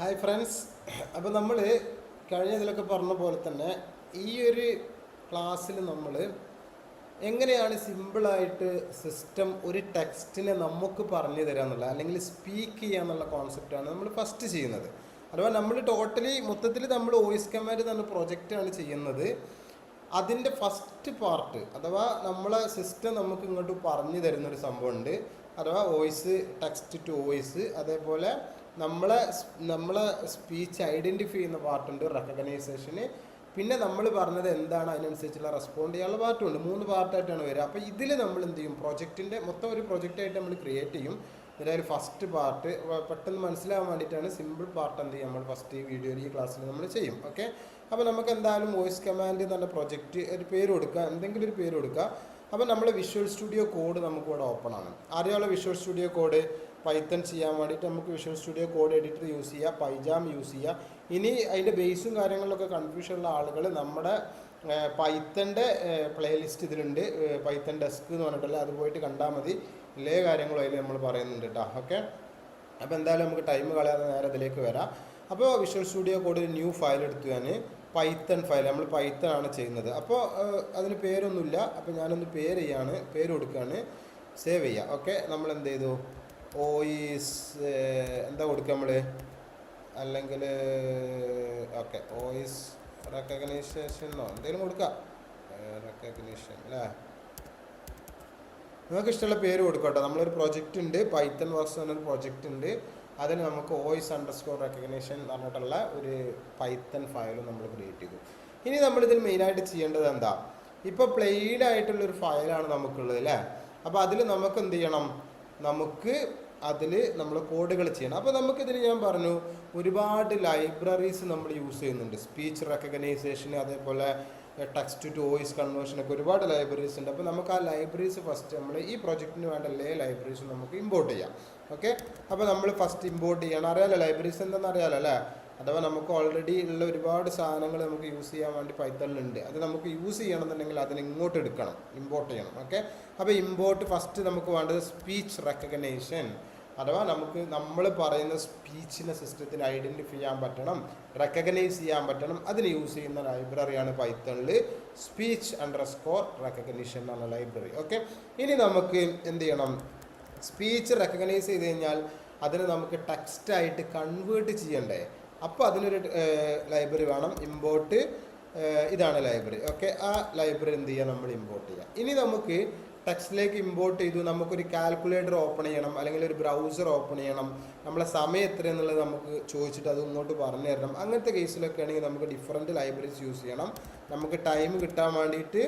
Hi friends. അപ്പോൾ നമ്മൾ കഴിഞ്ഞ ഇതിലൊക്കെ പറഞ്ഞ പോലെ തന്നെ ഈ ഒരു ക്ലാസ്സിൽ നമ്മൾ എങ്ങനെയാണ് സിമ്പിളായിട്ട് സിസ്റ്റം ഒരു ടെക്സ്റ്റിനെ നമുക്ക് പറഞ്ഞു തരിക എന്നുള്ള അല്ലെങ്കിൽ സ്പീക്ക് ചെയ്യുക എന്നുള്ള കോൺസെപ്റ്റാണ് നമ്മൾ ഫസ്റ്റ് ചെയ്യുന്നത്. അഥവാ നമ്മൾ ടോട്ടലി മൊത്തത്തിൽ നമ്മൾ വോയിസ് കമാൻഡ് എന്ന പ്രൊജക്റ്റാണ് ചെയ്യുന്നത്. അതിൻ്റെ ഫസ്റ്റ് പാർട്ട് അഥവാ നമ്മളെ സിസ്റ്റം നമുക്ക് ഇങ്ങോട്ട് പറഞ്ഞു തരുന്നൊരു സംഭവമുണ്ട്. അഥവാ വോയിസ് ടെക്സ്റ്റ് ടു വോയിസ്, അതേപോലെ നമ്മളെ സ്പീച്ച് ഐഡൻറ്റിഫൈ ചെയ്യുന്ന പാർട്ടുണ്ട്, റെക്കഗ്നൈസേഷന്. പിന്നെ നമ്മൾ പറഞ്ഞത് എന്താണ് അതിനനുസരിച്ചുള്ള റെസ്പോണ്ട് ചെയ്യാനുള്ള പാർട്ടുമുണ്ട്. 3 പാർട്ടായിട്ടാണ് വരിക. അപ്പോൾ ഇതിൽ നമ്മൾ എന്ത് ചെയ്യും, പ്രൊജക്റ്റിൻ്റെ മൊത്തം ഒരു പ്രൊജക്റ്റായിട്ട് നമ്മൾ ക്രിയേറ്റ് ചെയ്യും. ഇതിലൊരു ഫസ്റ്റ് പാർട്ട് പെട്ടെന്ന് മനസ്സിലാകാൻ വേണ്ടിയിട്ടാണ് സിമ്പിൾ പാർട്ട് എന്ത് ചെയ്യും നമ്മൾ ഫസ്റ്റ് ഈ വീഡിയോയിൽ ഈ ക്ലാസ്സിൽ നമ്മൾ ചെയ്യും. ഓക്കെ, അപ്പോൾ നമുക്ക് എന്തായാലും വോയിസ് കമാൻഡ് എന്ന പ്രൊജക്റ്റ് ഒരു പേര് കൊടുക്കുക, എന്തെങ്കിലും ഒരു പേര് കൊടുക്കുക. അപ്പോൾ നമ്മൾ വിഷ്വൽ സ്റ്റുഡിയോ കോഡ് നമുക്ക് ഇവിടെ ഓപ്പൺ ആണ്. അറിയാമല്ലോ വിഷ്വൽ സ്റ്റുഡിയോ കോഡ്. പൈത്തൺ ചെയ്യാൻ വേണ്ടിയിട്ട് നമുക്ക് visual studio code editor use ചെയ്യുക, പൈജാം യൂസ് ചെയ്യുക. ഇനി അതിൻ്റെ ബേസും കാര്യങ്ങളിലൊക്കെ കൺഫ്യൂഷനുള്ള ആളുകൾ നമ്മുടെ പൈത്തൻ്റെ പ്ലേലിസ്റ്റ് ഇതിലുണ്ട്, പൈത്തൺ ഡെസ്ക് എന്ന് പറഞ്ഞിട്ടുള്ള അത് പോയിട്ട് കണ്ടാൽ മതി. എല്ലാ കാര്യങ്ങളും അതിൽ നമ്മൾ പറയുന്നുണ്ട് കേട്ടോ. ഓക്കെ, അപ്പോൾ എന്തായാലും നമുക്ക് ടൈം കളയാതെ നേരെ അതിലേക്ക് വരാം. അപ്പോൾ visual studio code new file എടുത്തു, ഞാൻ പൈത്തൺ ഫയൽ, നമ്മൾ പൈത്തൺ ആണ് ചെയ്യുന്നത്. അപ്പോൾ അതിന് പേരൊന്നുമില്ല. അപ്പോൾ ഞാനൊന്ന് പേര് കൊടുക്കുകയാണ്, സേവ് ചെയ്യുക. ഓക്കെ, നമ്മൾ എന്ത് ചെയ്തു, വോയിസ് എന്താ കൊടുക്കുക നമ്മൾ, അല്ലെങ്കിൽ ഓക്കെ വോയിസ് റെക്കഗ്നൈസേഷനോ എന്തെങ്കിലും കൊടുക്കുക, റെക്കഗ്നീഷൻ അല്ലേ, നിങ്ങൾക്ക് ഇഷ്ടമുള്ള പേര് കൊടുക്കട്ടോ. നമ്മളൊരു പ്രൊജക്റ്റ് ഉണ്ട്, പൈത്തൺ വർക്സ് എന്നൊരു പ്രൊജക്റ്റ് ഉണ്ട്. അതിന് നമുക്ക് വോയിസ് അണ്ടർസ്കോർ റെക്കഗ്നേഷൻ എന്ന് പറഞ്ഞിട്ടുള്ള ഒരു പൈത്തൺ ഫയലും നമ്മൾ ക്രിയേറ്റ് ചെയ്തു. ഇനി നമ്മളിതിൽ മെയിനായിട്ട് ചെയ്യേണ്ടത് എന്താ, ഇപ്പോൾ പ്ലെയിൻ ആയിട്ടുള്ളൊരു ഫയലാണ് നമുക്കുള്ളത് അല്ലേ. അപ്പോൾ അതിൽ നമുക്ക് എന്ത് ചെയ്യണം, നമുക്ക് അതിൽ നമ്മൾ കോഡുകൾ ചെയ്യണം. അപ്പോൾ നമുക്കിതിന് ഞാൻ പറഞ്ഞു ഒരുപാട് ലൈബ്രറീസ് നമ്മൾ യൂസ് ചെയ്യുന്നുണ്ട്, സ്പീച്ച് റെക്കഗ്നൈസേഷന്, അതേപോലെ ടെക്സ്റ്റ് ടു വോയിസ് കൺവേർഷനൊക്കെ ഒരുപാട് ലൈബ്രറീസ് ഉണ്ട്. അപ്പോൾ നമുക്ക് ആ ലൈബ്രറീസ് ഫസ്റ്റ് നമ്മൾ ഈ പ്രൊജക്റ്റിന് വേണ്ട എല്ലാ ലൈബ്രറീസും നമുക്ക് ഇമ്പോർട്ട് ചെയ്യാം. ഓക്കെ, അപ്പോൾ നമ്മൾ ഫസ്റ്റ് ഇമ്പോർട്ട് ചെയ്യണം. അറിയാലോ ലൈബ്രറീസ് എന്താണെന്ന് അറിയാലോ അല്ലേ. അഥവാ നമുക്ക് ഓൾറെഡി ഉള്ള ഒരുപാട് സാധനങ്ങൾ നമുക്ക് യൂസ് ചെയ്യാൻ വേണ്ടി പൈത്തണിലുണ്ട്. അത് നമുക്ക് യൂസ് ചെയ്യണമെന്നുണ്ടെങ്കിൽ അതിന് ഇങ്ങോട്ട് എടുക്കണം, ഇമ്പോർട്ട് ചെയ്യണം. ഓക്കെ, അപ്പോൾ ഇമ്പോർട്ട് ഫസ്റ്റ് നമുക്ക് വേണ്ടത് സ്പീച്ച് റെക്കഗ്നേഷൻ, അഥവാ നമ്മൾ പറയുന്ന സ്പീച്ചിനെ സിസ്റ്റത്തിന് ഐഡൻറ്റിഫൈ ചെയ്യാൻ പറ്റണം, റെക്കഗ്നൈസ് ചെയ്യാൻ പറ്റണം. അതിന് യൂസ് ചെയ്യുന്ന ലൈബ്രറിയാണ് പൈത്തണിൽ സ്പീച്ച് അണ്ടർസ്കോർ റെക്കഗ്നിഷൻ എന്നുള്ള ലൈബ്രറി. ഓക്കെ, ഇനി നമുക്ക് എന്ത് ചെയ്യണം, സ്പീച്ച് റെക്കഗ്നൈസ് ചെയ്ത് കഴിഞ്ഞാൽ അതിന് നമുക്ക് ടെക്സ്റ്റായിട്ട് കൺവേർട്ട് ചെയ്യണ്ടേ. അപ്പോൾ അതിനൊരു ലൈബ്രറി വേണം, ഇമ്പോർട്ട്, ഇതാണ് ലൈബ്രറി. ഓക്കെ, ആ ലൈബ്രറി എന്ത് ചെയ്യുക, നമ്മൾ ഇമ്പോർട്ട് ചെയ്യുക. ഇനി നമുക്ക് ടെക്സ്റ്റിലേക്ക് ഇമ്പോർട്ട് ചെയ്തു, നമുക്കൊരു കാൽക്കുലേറ്റർ ഓപ്പൺ ചെയ്യണം, അല്ലെങ്കിൽ ഒരു ബ്രൗസർ ഓപ്പൺ ചെയ്യണം, നമ്മളെ സമയം എത്ര എന്നുള്ളത് നമുക്ക് ചോദിച്ചിട്ട് അത് ഇങ്ങോട്ട് പറഞ്ഞു തരണം. അങ്ങനത്തെ കേസിലൊക്കെ ആണെങ്കിൽ നമുക്ക് ഡിഫറെൻറ്റ് ലൈബ്രറീസ് യൂസ് ചെയ്യണം. നമുക്ക് ടൈം കിട്ടാൻ വേണ്ടിയിട്ട്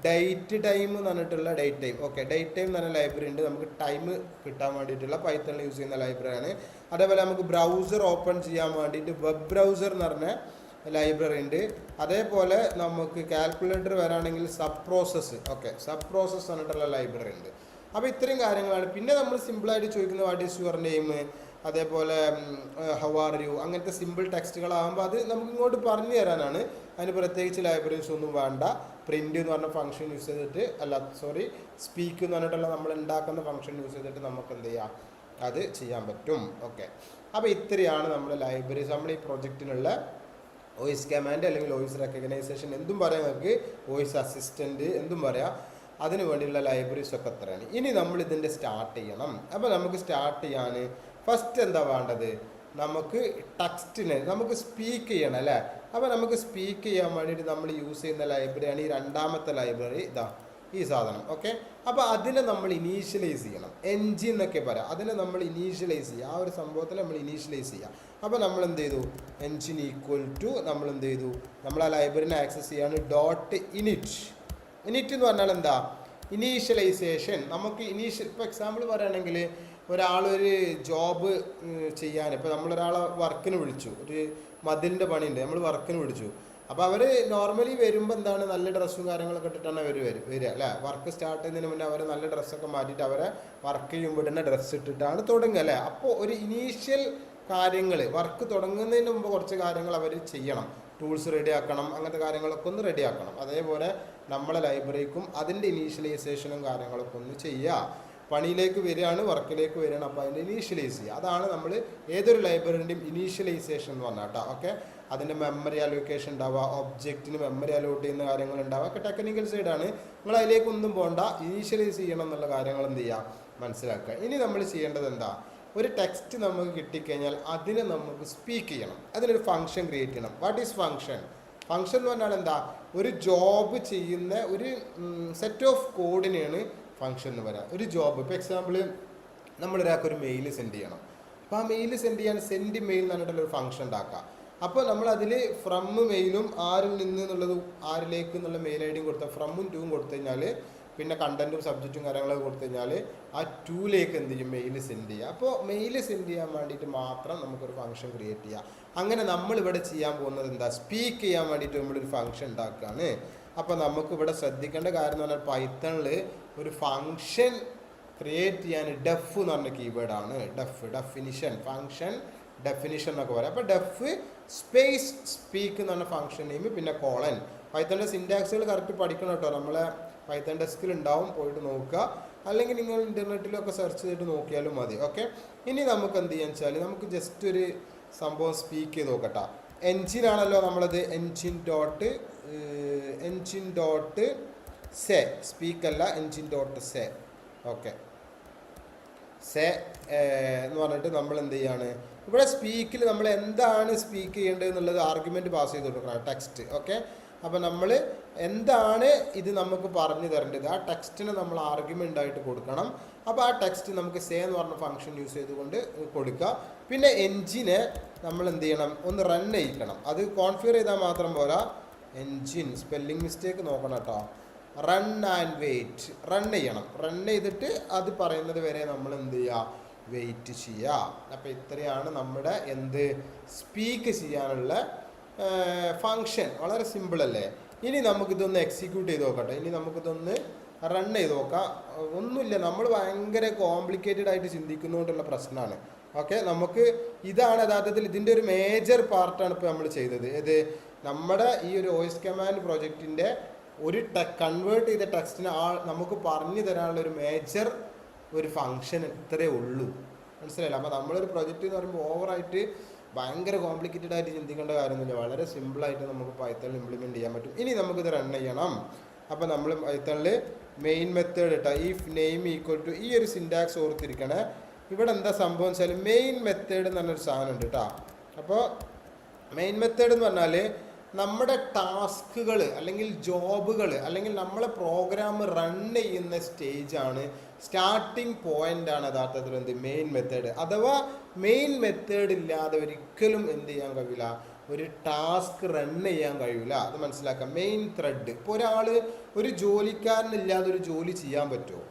ഡേറ്റ് ടൈം എന്ന് പറഞ്ഞിട്ടുള്ള date time, okay date time എന്ന് പറഞ്ഞ ലൈബ്രറി ഉണ്ട്. നമുക്ക് ടൈം കിട്ടാൻ വേണ്ടിയിട്ടുള്ള പൈത്തണിൽ യൂസ് ചെയ്യുന്ന ലൈബ്രറിയാണ്. അതേപോലെ നമുക്ക് ബ്രൗസർ ഓപ്പൺ ചെയ്യാൻ വേണ്ടിയിട്ട് വെബ് ബ്രൗസർ എന്ന് പറഞ്ഞ ലൈബ്രറി ഉണ്ട്. അതേപോലെ നമുക്ക് കാൽക്കുലേറ്റർ വരാണെങ്കിൽ sub process, okay sub process പറഞ്ഞിട്ടുള്ള ലൈബ്രറി ഉണ്ട്. അപ്പോൾ ഇത്രയും കാര്യങ്ങളാണ്. പിന്നെ നമ്മൾ സിമ്പിളായിട്ട് ചോദിക്കുന്ന വാട്ട് ഈസ് യുവർ നെയിം, അതേപോലെ ഹൗ ആർ യു, അങ്ങനത്തെ സിമ്പിൾ ടെക്സ്റ്റുകളാകുമ്പോൾ അത് നമുക്ക് ഇങ്ങോട്ട് പറഞ്ഞു തരാനാണ്. അതിന് പ്രത്യേകിച്ച് ലൈബ്രറീസ് ഒന്നും വേണ്ട. പ്രിൻ്റ് എന്ന് പറഞ്ഞ ഫംഗ്ഷൻ യൂസ് ചെയ്തിട്ട് സ്പീക്ക് എന്ന് പറഞ്ഞിട്ടുള്ള നമ്മൾ ഉണ്ടാക്കുന്ന ഫംഗ്ഷൻ യൂസ് ചെയ്തിട്ട് നമുക്ക് എന്ത് ചെയ്യാം, അത് ചെയ്യാൻ പറ്റും. ഓക്കെ, അപ്പോൾ ഇത്രയാണ് നമ്മുടെ ലൈബ്രറീസ്. നമ്മൾ ഈ പ്രൊജക്റ്റിനുള്ള വോയിസ് കമാൻഡ് അല്ലെങ്കിൽ വോയിസ് റെക്കഗ്നൈസേഷൻ എന്തും പറയാം, നമുക്ക് വോയിസ് അസിസ്റ്റൻറ്റ് എന്തും പറയാം, അതിന് വേണ്ടിയുള്ള ലൈബ്രറീസ് ഒക്കെ എത്രയാണ്. ഇനി നമ്മൾ ഇതിൻ്റെ സ്റ്റാർട്ട് ചെയ്യണം. അപ്പോൾ നമുക്ക് സ്റ്റാർട്ട് ചെയ്യാൻ ഫസ്റ്റ് എന്താ വേണ്ടത്, നമുക്ക് ടെക്സ്റ്റിനെ നമുക്ക് സ്പീക്ക് ചെയ്യണം അല്ലേ. അപ്പോൾ നമുക്ക് സ്പീക്ക് ചെയ്യാൻ വേണ്ടിയിട്ട് നമ്മൾ യൂസ് ചെയ്യുന്ന ലൈബ്രറിയാണ് ഈ രണ്ടാമത്തെ ലൈബ്രറി, ഇതാ ഈ സാധനം. ഓക്കെ, അപ്പോൾ അതിനെ നമ്മൾ ഇനീഷ്യലൈസ് ചെയ്യണം, എൻജിൻ എന്നൊക്കെ പറയാം. അതിനെ നമ്മൾ ഇനീഷ്യലൈസ് ചെയ്യുക, ആ ഒരു സംഭവത്തിൽ നമ്മൾ ഇനീഷ്യലൈസ് ചെയ്യുക. അപ്പോൾ നമ്മൾ എന്ത് ചെയ്തു, എൻജിൻ ഈക്വൽ ടു നമ്മൾ എന്ത് ചെയ്തു, നമ്മൾ ആ ലൈബ്രറിനെ ആക്സസ് ചെയ്യാണ് ഡോട്ട് ഇനിറ്റ്. ഇനിറ്റ് എന്ന് പറഞ്ഞാൽ എന്താ, ഇനീഷ്യലൈസേഷൻ. നമുക്ക് ഇപ്പോൾ എക്സാമ്പിൾ പറയുകയാണെങ്കിൽ ഒരാളൊരു ജോബ് ചെയ്യാൻ, ഇപ്പോൾ നമ്മളൊരാളെ വർക്കിന് വിളിച്ചു, ഒരു മതിലിൻ്റെ പണിയുണ്ട്, നമ്മൾ വർക്കിന് വിളിച്ചു. അപ്പോൾ അവർ നോർമലി വരുമ്പോൾ എന്താണ്, നല്ല ഡ്രസ്സും കാര്യങ്ങളൊക്കെ ഇട്ടിട്ടാണ് അവർ വരിക അല്ലേ. വർക്ക് സ്റ്റാർട്ട് ചെയ്യുന്നതിന് മുന്നേ അവർ നല്ല ഡ്രസ്സൊക്കെ മാറ്റിയിട്ട് അവരെ വർക്ക് ചെയ്യുമ്പോൾ ഇടുന്ന ഡ്രസ്സ് ഇട്ടിട്ടാണ് തുടങ്ങുക അല്ലേ. അപ്പോൾ ഒരു ഇനീഷ്യൽ കാര്യങ്ങൾ, വർക്ക് തുടങ്ങുന്നതിന് മുമ്പ് കുറച്ച് കാര്യങ്ങൾ അവർ ചെയ്യണം, ടൂൾസ് റെഡിയാക്കണം, അങ്ങനത്തെ കാര്യങ്ങളൊക്കെ ഒന്ന് റെഡിയാക്കണം. അതേപോലെ നമ്മളെ ലൈബ്രറിക്കും അതിൻ്റെ ഇനീഷ്യലൈസേഷനും കാര്യങ്ങളൊക്കെ ഒന്ന് ചെയ്യുക. പണിയിലേക്ക് വരികയാണ്, വർക്കിലേക്ക് വരികയാണ്. അപ്പോൾ അതിൻ്റെ ഇനീഷ്യലൈസ് ചെയ്യുക. അതാണ് നമ്മൾ ഏതൊരു ലൈബ്രറിൻ്റെയും ഇനീഷ്യലൈസേഷൻ എന്ന് പറഞ്ഞാൽ കേട്ടോ. ഓക്കെ, അതിൻ്റെ മെമ്മറി അലോക്കേഷൻ ഉണ്ടാവുക, ഒബ്ജക്റ്റിന് മെമ്മറി അലോട്ട് ചെയ്യുന്ന കാര്യങ്ങൾ ഉണ്ടാവുക, ഒക്കെ ടെക്നിക്കൽ സൈഡാണ്. നിങ്ങൾ അതിലേക്കൊന്നും പോകണ്ട, ഇനീഷ്യലൈസ് ചെയ്യണം എന്നുള്ള കാര്യങ്ങൾ എന്ത് ചെയ്യുക, മനസ്സിലാക്കുക. ഇനി നമ്മൾ ചെയ്യേണ്ടത് എന്താ, ഒരു ടെക്സ്റ്റ് നമുക്ക് കിട്ടിക്കഴിഞ്ഞാൽ അതിനെ നമുക്ക് സ്പീക്ക് ചെയ്യണം, അതിനൊരു ഫംഗ്ഷൻ ക്രിയേറ്റ് ചെയ്യണം. What is function? ഫംഗ്ഷൻ എന്ന് പറഞ്ഞാൽ എന്താ, ഒരു ജോബ് ചെയ്യുന്ന ഒരു സെറ്റ് ഓഫ് കോഡിനെയാണ് ഫംഗ്ഷൻ എന്ന് പറയാം. ഒരു ജോബ്, ഇപ്പോൾ എക്സാമ്പിൾ നമ്മളൊരാൾക്ക് ഒരു മെയിൽ സെൻഡ് ചെയ്യണം. അപ്പോൾ ആ മെയിൽ സെൻഡ് ചെയ്യാൻ സെൻഡ് മെയിൽ എന്ന് പറഞ്ഞിട്ടുള്ളൊരു ഫംഗ്ഷൻ ഉണ്ടാക്കുക. അപ്പോൾ നമ്മൾ അതിൽ ഫ്രം മെയിലും ആരിൽ നിന്ന് എന്നുള്ളത് ആരിലേക്ക് എന്നുള്ള മെയിൽ ഐ ഡിയും കൊടുത്താൽ ഫ്രമും ടൂവും കൊടുത്തു കഴിഞ്ഞാൽ, പിന്നെ കണ്ടൻറ്റും സബ്ജക്റ്റും കാര്യങ്ങളൊക്കെ കൊടുത്തു കഴിഞ്ഞാൽ ആ ടൂലേക്ക് എന്ത് ചെയ്യും, മെയിൽ സെൻഡ് ചെയ്യുക. അപ്പോൾ മെയിൽ സെൻഡ് ചെയ്യാൻ വേണ്ടിയിട്ട് മാത്രം നമുക്കൊരു ഫംഗ്ഷൻ ക്രിയേറ്റ് ചെയ്യാം. അങ്ങനെ നമ്മളിവിടെ ചെയ്യാൻ പോകുന്നത് എന്താ, സ്പീക്ക് ചെയ്യാൻ വേണ്ടിയിട്ട് നമ്മളൊരു ഫംഗ്ഷൻ ഉണ്ടാക്കുകയാണ്. അപ്പോൾ നമുക്കിവിടെ ശ്രദ്ധിക്കേണ്ട കാര്യം എന്ന് പറഞ്ഞാൽ പൈത്തണിൽ ഒരു ഫംഗ്ഷൻ ക്രിയേറ്റ് ചെയ്യാൻ ഡെഫ് എന്ന് പറഞ്ഞ കീവേഡാണ്. ഡെഫിനിഷൻ, ഫംഗ്ഷൻ ഡെഫിനിഷൻ എന്നൊക്കെ പറയാം. അപ്പോൾ ഡെഫ് സ്പേസ് സ്പീക്ക് എന്ന് പറഞ്ഞ ഫംഗ്ഷൻ നെയിം, പിന്നെ കോളൻ. പൈത്തണിൻ്റെ സിൻറ്റാക്സുകൾ കറക്റ്റ് പഠിക്കണം കേട്ടോ. നമ്മളെ പൈത്തൺ ഡെസ്കിൽ ഉണ്ടാവും, പോയിട്ട് നോക്കുക. അല്ലെങ്കിൽ നിങ്ങൾ ഇൻ്റർനെറ്റിലൊക്കെ സെർച്ച് ചെയ്തിട്ട് നോക്കിയാലും മതി. ഓക്കെ, ഇനി നമുക്ക് എന്ത് ചെയ്യാന്ന് വെച്ചാൽ നമുക്ക് ജസ്റ്റ് ഒരു സംഭവം സ്പീക്ക് ചെയ്ത് നോക്കട്ടെ. എൻജിനാണല്ലോ നമ്മളത്, എൻജിൻ ഡോട്ട് സെ, സ്പീക്ക് അല്ല, എൻജിൻ ഡോട്ട് സെ. ഓക്കെ, സെ എന്ന് പറഞ്ഞിട്ട് നമ്മൾ എന്ത് ചെയ്യാണ്, ഇവിടെ സ്പീക്കിൽ നമ്മൾ എന്താണ് സ്പീക്ക് ചെയ്യേണ്ടത് എന്നുള്ളത് ആർഗ്യുമെൻറ്റ് പാസ് ചെയ്ത് കൊടുക്കണം, ടെക്സ്റ്റ്. ഓക്കെ, അപ്പോൾ നമ്മൾ എന്താണ് ഇത് നമുക്ക് പറഞ്ഞു തരേണ്ടത്, ആ ടെക്സ്റ്റിനെ നമ്മൾ ആർഗ്യുമെൻ്റ് ആയിട്ട് കൊടുക്കണം. അപ്പോൾ ആ ടെക്സ്റ്റ് നമുക്ക് സേ എന്ന് പറഞ്ഞ ഫംഗ്ഷൻ യൂസ് ചെയ്തുകൊണ്ട് കൊടുക്കുക. പിന്നെ എൻജിനെ നമ്മൾ എന്ത് ചെയ്യണം, ഒന്ന് റൺ ചെയ്യിക്കണം. അത് കോൺഫിഗർ ചെയ്താൽ മാത്രം പോരാ, എൻജിൻ സ്പെല്ലിംഗ് മിസ്റ്റേക്ക് നോക്കണം കേട്ടോ. റൺ ആൻഡ് വെയിറ്റ്, റൺ ചെയ്യണം. റൺ ചെയ്തിട്ട് അത് പറയുന്നത് വരെ നമ്മൾ എന്ത് ചെയ്യുക, വെയിറ്റ് ചെയ്യുക. അപ്പോൾ ഇത്രയാണ് നമ്മുടെ എന്ത് സ്പീക്ക് ചെയ്യാനുള്ള ഫങ്ഷൻ. വളരെ സിമ്പിളല്ലേ. ഇനി നമുക്കിതൊന്ന് എക്സിക്യൂട്ട് ചെയ്ത് നോക്കട്ടെ. ഇനി നമുക്കിതൊന്ന് റൺ ചെയ്ത് നോക്കാം. ഒന്നുമില്ല, നമ്മൾ ഭയങ്കര കോംപ്ലിക്കേറ്റഡ് ആയിട്ട് ചിന്തിക്കുന്നതുകൊണ്ടുള്ള പ്രശ്നമാണ്. ഓക്കെ, നമുക്ക് ഇതാണ് യഥാർത്ഥത്തിൽ ഇതിൻ്റെ ഒരു മേജർ പാർട്ടാണ് ഇപ്പോൾ നമ്മൾ ചെയ്തത്. ഇത് നമ്മുടെ ഈ ഒരു വോയിസ് കമാൻഡ് പ്രോജക്റ്റിൻ്റെ ഒരു കൺവേർട്ട് ചെയ്ത ടെക്സ്റ്റിനെ നമുക്ക് പറഞ്ഞു തരാനുള്ള ഒരു മേജർ ഒരു ഫങ്ഷൻ ഇത്രയേ ഉള്ളൂ. മനസ്സിലായില്ല? അപ്പോൾ നമ്മളൊരു പ്രൊജക്റ്റ് എന്ന് പറയുമ്പോൾ ഓവറായിട്ട് ഭയങ്കര കോംപ്ലിക്കേറ്റഡ് ആയിട്ട് ചിന്തിക്കേണ്ട കാര്യമൊന്നുമില്ല. വളരെ സിമ്പിളായിട്ട് നമുക്ക് പൈത്തണിൽ ഇംപ്ലിമെൻറ്റ് ചെയ്യാൻ പറ്റും. ഇനി നമുക്കിത് റൺ ചെയ്യണം. അപ്പോൾ നമ്മൾ പൈത്തണിൽ മെയിൻ മെത്തേഡ് ഇട്ടാൽ ഇഫ് നെയിം ഈക്വൽ ടു, ഈ ഒരു സിൻറ്റാക്സ് ഓർത്തിരിക്കണേ. ഇവിടെ എന്താ സംഭവം വെച്ചാൽ മെയിൻ മെത്തേഡ് എന്ന് പറഞ്ഞൊരു സാധനം ഉണ്ട് കേട്ടോ. അപ്പോൾ മെയിൻ മെത്തേഡ് എന്ന് പറഞ്ഞാൽ നമ്മുടെ ടാസ്കുകൾ അല്ലെങ്കിൽ ജോബുകൾ അല്ലെങ്കിൽ നമ്മളെ പ്രോഗ്രാം റൺ ചെയ്യുന്ന സ്റ്റേജാണ്, സ്റ്റാർട്ടിങ് പോയിൻ്റാണ് യഥാർത്ഥത്തിൽ എന്ത് മെയിൻ മെത്തേഡ്. അഥവാ മെയിൻ മെത്തേഡ് ഇല്ലാതെ ഒരിക്കലും എന്ത് ചെയ്യാൻ കഴിയില്ല, ഒരു ടാസ്ക് റൺ ചെയ്യാൻ കഴിയില്ല. അത് മനസ്സിലാക്കാം. Main thread. ഇപ്പോൾ ഒരാൾ ഒരു ജോലിക്കാരനില്ലാതെ ഒരു ജോലി ചെയ്യാൻ പറ്റുമോ?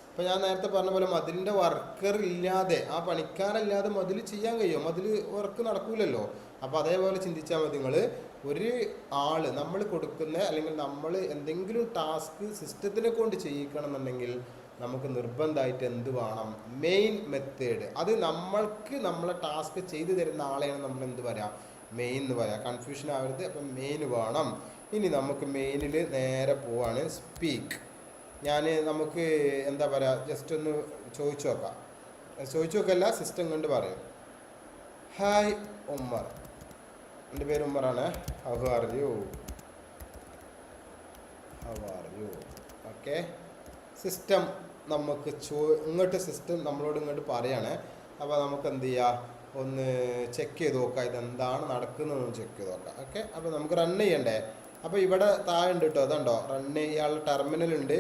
ഇപ്പോൾ ഞാൻ നേരത്തെ പറഞ്ഞ പോലെ മതിലിൻ്റെ വർക്കർ ഇല്ലാതെ, ആ പണിക്കാരല്ലാതെ മതിൽ ചെയ്യാൻ കഴിയുമോ? മതിൽ വർക്ക് നടക്കൂലല്ലോ. അപ്പോൾ അതേപോലെ ചിന്തിച്ചാൽ മതി. നിങ്ങൾ ഒരു ആൾ നമ്മൾ കൊടുക്കുന്ന അല്ലെങ്കിൽ നമ്മൾ എന്തെങ്കിലും ടാസ്ക് സിസ്റ്റത്തിനെ കൊണ്ട് ചെയ്യിക്കണം എന്നുണ്ടെങ്കിൽ നമുക്ക് നിർബന്ധമായിട്ട് എന്ത് വേണം, മെയിൻ മെത്തേഡ്. അത് നമ്മൾക്ക് നമ്മളെ ടാസ്ക് ചെയ്തു തരുന്ന ആളെയാണ് നമ്മൾ എന്ത് പറയാം, മെയിൻ എന്ന് പറയാം. കൺഫ്യൂഷൻ ആവരുത്. അപ്പം മെയിൻ വേണം. ഇനി നമുക്ക് മെയിനിൽ നേരെ പോവാണ്. സ്പീക്ക്. നമുക്ക് എന്താ പറയുക, ജസ്റ്റ് ഒന്ന് ചോദിച്ചു നോക്കാം. ചോദിച്ചു നോക്കല്ല, സിസ്റ്റം കണ്ട് പറയും. ഹായ് ഉമ്മർ, എൻ്റെ പേര് ഉമ്മറാണ്. How are you? Okay. System നമുക്ക് ഇങ്ങോട്ട് സിസ്റ്റം നമ്മളോട് ഇങ്ങോട്ട് പറയാണ്. അപ്പോൾ നമുക്ക് എന്ത് ചെയ്യാം, ഒന്ന് ചെക്ക് ചെയ്ത് നോക്കാം ഇതെന്താണ് നടക്കുന്നതെന്ന് ചെക്ക് ചെയ്ത് നോക്കാം. ഓക്കെ, അപ്പോൾ നമുക്ക് റൺ ചെയ്യണ്ടേ. അപ്പോൾ ഇവിടെ താഴെ ഉണ്ട് കേട്ടോ, അതുണ്ടോ റൺ ചെയ്യാനുള്ള ടെർമിനലുണ്ട്.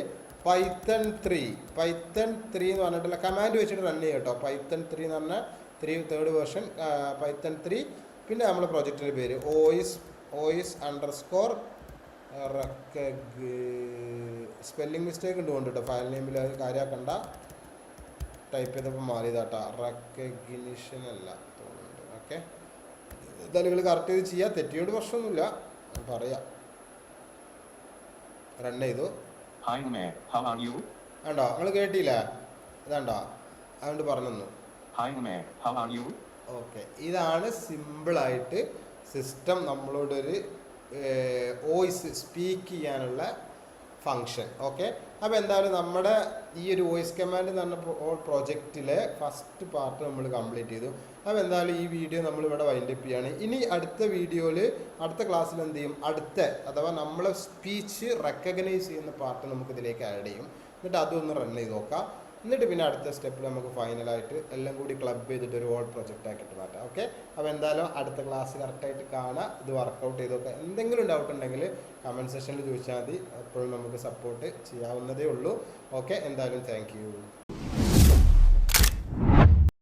പൈത്തൺ 3 എന്ന് പറഞ്ഞിട്ടുള്ള കമാൻഡ് വെച്ചിട്ട് റൺ ചെയ്യാം കേട്ടോ. പൈത്തൺ 3 എന്ന് പറഞ്ഞാൽ 3 വേർഷൻ പൈത്തൺ 3. പിന്നെ നമ്മുടെ പ്രൊജക്റ്റിൻ്റെ പേര് OIS അണ്ടർസ്കോർ സ്പെല്ലിംഗ് മിസ്റ്റേക്ക് ഉണ്ട് കേട്ടോ. ഫയൽ നെയിമിൽ അത് കാര്യമാക്കണ്ട, ടൈപ്പ് ചെയ്തപ്പോൾ മാറിയതാട്ടോ. റെക്കഗ്നിഷൻ അല്ല തോന്നുന്നുണ്ട്. ഓക്കെ, ഇതാ നിങ്ങൾ കറക്റ്റ് ചെയ്ത് ചെയ്യുക. തെറ്റിയോണ്ട് പ്രശ്നമൊന്നുമില്ല, പറയാം. റൺ ചെയ്തു. വേണ്ടോ, നിങ്ങൾ കേട്ടില്ല? ഇതാണ്ടോ, അതുകൊണ്ട് പറഞ്ഞു. ഓക്കെ, ഇതാണ് സിമ്പിളായിട്ട് സിസ്റ്റം നമ്മളോടൊരു വോയിസ് സ്പീക്ക് ചെയ്യാനുള്ള ഫങ്ഷൻ. ഓക്കെ, അപ്പോൾ എന്തായാലും നമ്മുടെ ഈ ഒരു വോയിസ് കമാൻഡ് എന്ന് പറഞ്ഞ പ്രോജക്റ്റിലെ ഫസ്റ്റ് പാർട്ട് നമ്മൾ കംപ്ലീറ്റ് ചെയ്തു. അപ്പോൾ എന്തായാലും ഈ വീഡിയോ നമ്മളിവിടെ വൈൻഡപ്പ് ചെയ്യാണ്. ഇനി അടുത്ത വീഡിയോയിൽ അടുത്ത ക്ലാസ്സിൽ എന്ത് ചെയ്യും, അഥവാ നമ്മളെ സ്പീച്ച് റെക്കഗ്നൈസ് ചെയ്യുന്ന പാർട്ട് നമുക്ക് ഇതിലേക്ക് ആഡ് ചെയ്യും. എന്നിട്ട് അതൊന്ന് റൺ ചെയ്ത് നോക്കാം. എന്നിട്ട് പിന്നെ അടുത്ത സ്റ്റെപ്പിൽ നമുക്ക് ഫൈനലായിട്ട് എല്ലാം കൂടി ക്ലബ് ചെയ്തിട്ട് ഒരു ഹോൾ പ്രൊജക്റ്റ് ആക്കിയിട്ട് മാറ്റാം. ഓക്കെ, അപ്പോൾ എന്തായാലും അടുത്ത ക്ലാസ് കറക്റ്റായിട്ട് കാണാം, ഇത് വർക്കൗട്ട് ചെയ്ത് നോക്കാം. എന്തെങ്കിലും ഡൗട്ട് ഉണ്ടെങ്കിൽ കമൻറ്റ് സെക്ഷനിൽ ചോദിച്ചാൽ മതി. എപ്പോഴും നമുക്ക് സപ്പോർട്ട് ചെയ്യാവുന്നതേ ഉള്ളൂ. ഓക്കെ, എന്തായാലും താങ്ക് യു.